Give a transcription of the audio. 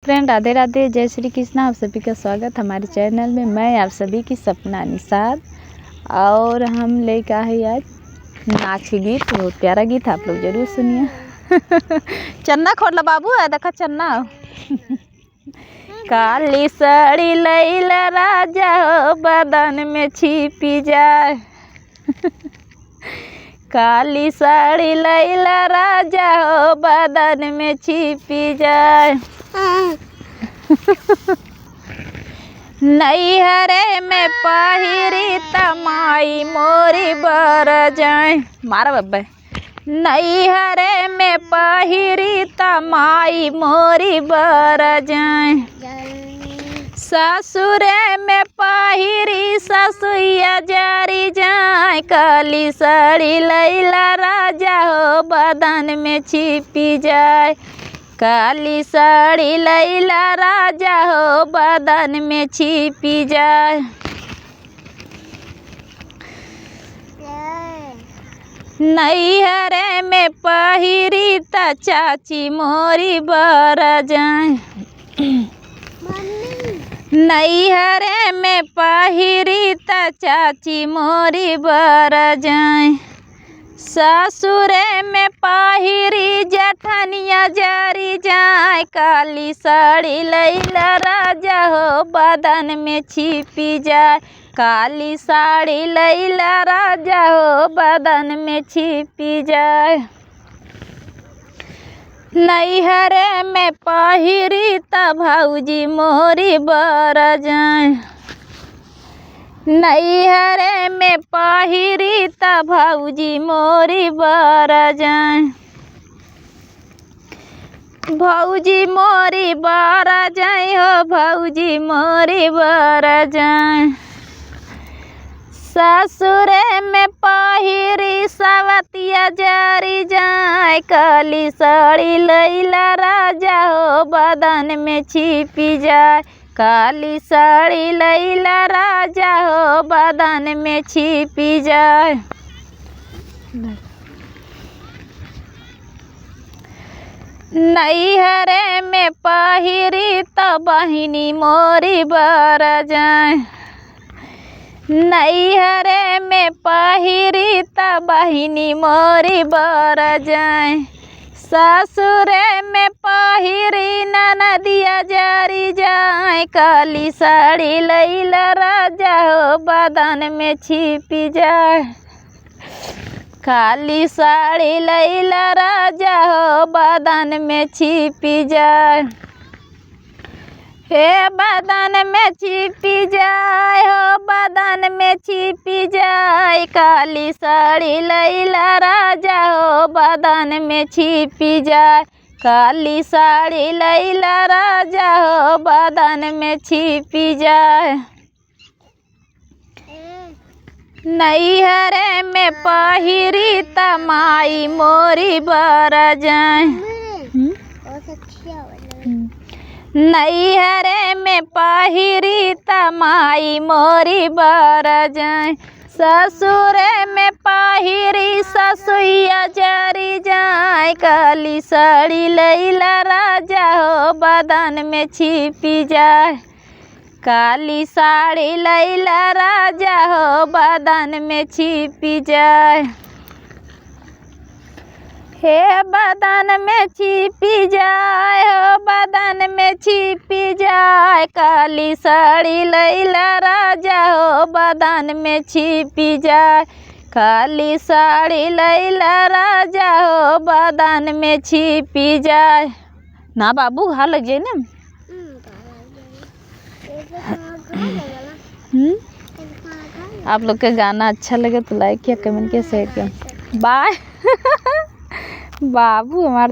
Friend Radhe Radhe, जय श्री कृष्ण। आप सभी का स्वागत हमारे चैनल में। मैं आप सभी की सपना निषाद और हम लेकर आए आज नाच गीत। बहुत प्यारा गीत, आप लोग जरूर सुनिए। चन्ना खोल बाबू है, देखा चन्ना। काली साड़ी लैला राजा हो, बदन में छिपी जाए। काली साड़ी लैला राजा हो, बदन में छिपी जाए। नैहरे में पहिरी तमाई मोरी बर जाए। मारा बब्बा। नैहरे में पहिरी तमाई मोरी बर जाए। ससुरे में पहिरी ससुया जारी जाए। काली साड़ी लैला राजा हो, बदन में छिपी जाए। काली साड़ी लैला राजा हो, बदन में छिपी जाए। नैहरे में पहिरी त चाची मोरी बर जाए। नैहरे में पहिरी त चाची मोरी बर जाए। ससुरे में पहिरी जठनिया जारी जाए। काली साड़ी लैला राजा हो, बदन में छिपी जाए। काली साड़ी लैला राजा हो, बदन में छिपी जाए। नैहरे में पहिरी त भौजी मोरी बर जाए। नैहरे में पहिरी त भौजी मोरी बर जाए। भौजी मोरी बर जाए हो, भौजी मोरी बर जाए। ससुरे में पहिरी सवतिया जारी जाए। काली साड़ी लैला राजा हो, बदन में छिपी जाए। काली साड़ी लैला राजा हो, बदन में छिपी जाए। नैहरे में पहिरी त बहिनी मोरी बर जाए। नैहरे में पहिरी त बहिनी मोरी बर जाए। ससुरे में पहिरी ननदिया जारी जाए। काली साड़ी लैला राजा हो, बदन में छिपी जाए। काली साड़ी लैला राजा हो, बदन में छिपी जाए। हे बदन में छिपी जाए हो, बदन में छिपी जाए। काली साड़ी लैला राजा हो, बदन में छिपी जाए। काली साड़ी लैला राजा हो, बदन में छिपी जाए। नैहरे में पहिरी तमाई मोरी बर जाए। नैहरे में पहिरी तमाई मोरी बर जाए। ससुरे में पहिरी ससुया जारी जाए। काली साड़ी लैला राजा हो, बदन में छिपी जाए। काली साड़ी लैला राजा हो, बदन में छिपी जाए। हे बदन में छिपी जाए हो, बदन में छिपी जाए। काली साड़ी लैला राजा हो, बदन में छिपी जाए। काली साड़ी लैला राजा हो, बदन में छिपी जाए। ना बाबू घा लग जाए ना। आप लोग का गाना अच्छा लगे तो लाइक किया, कमेंट किया, शेयर किया। बाय। बाबू हमारे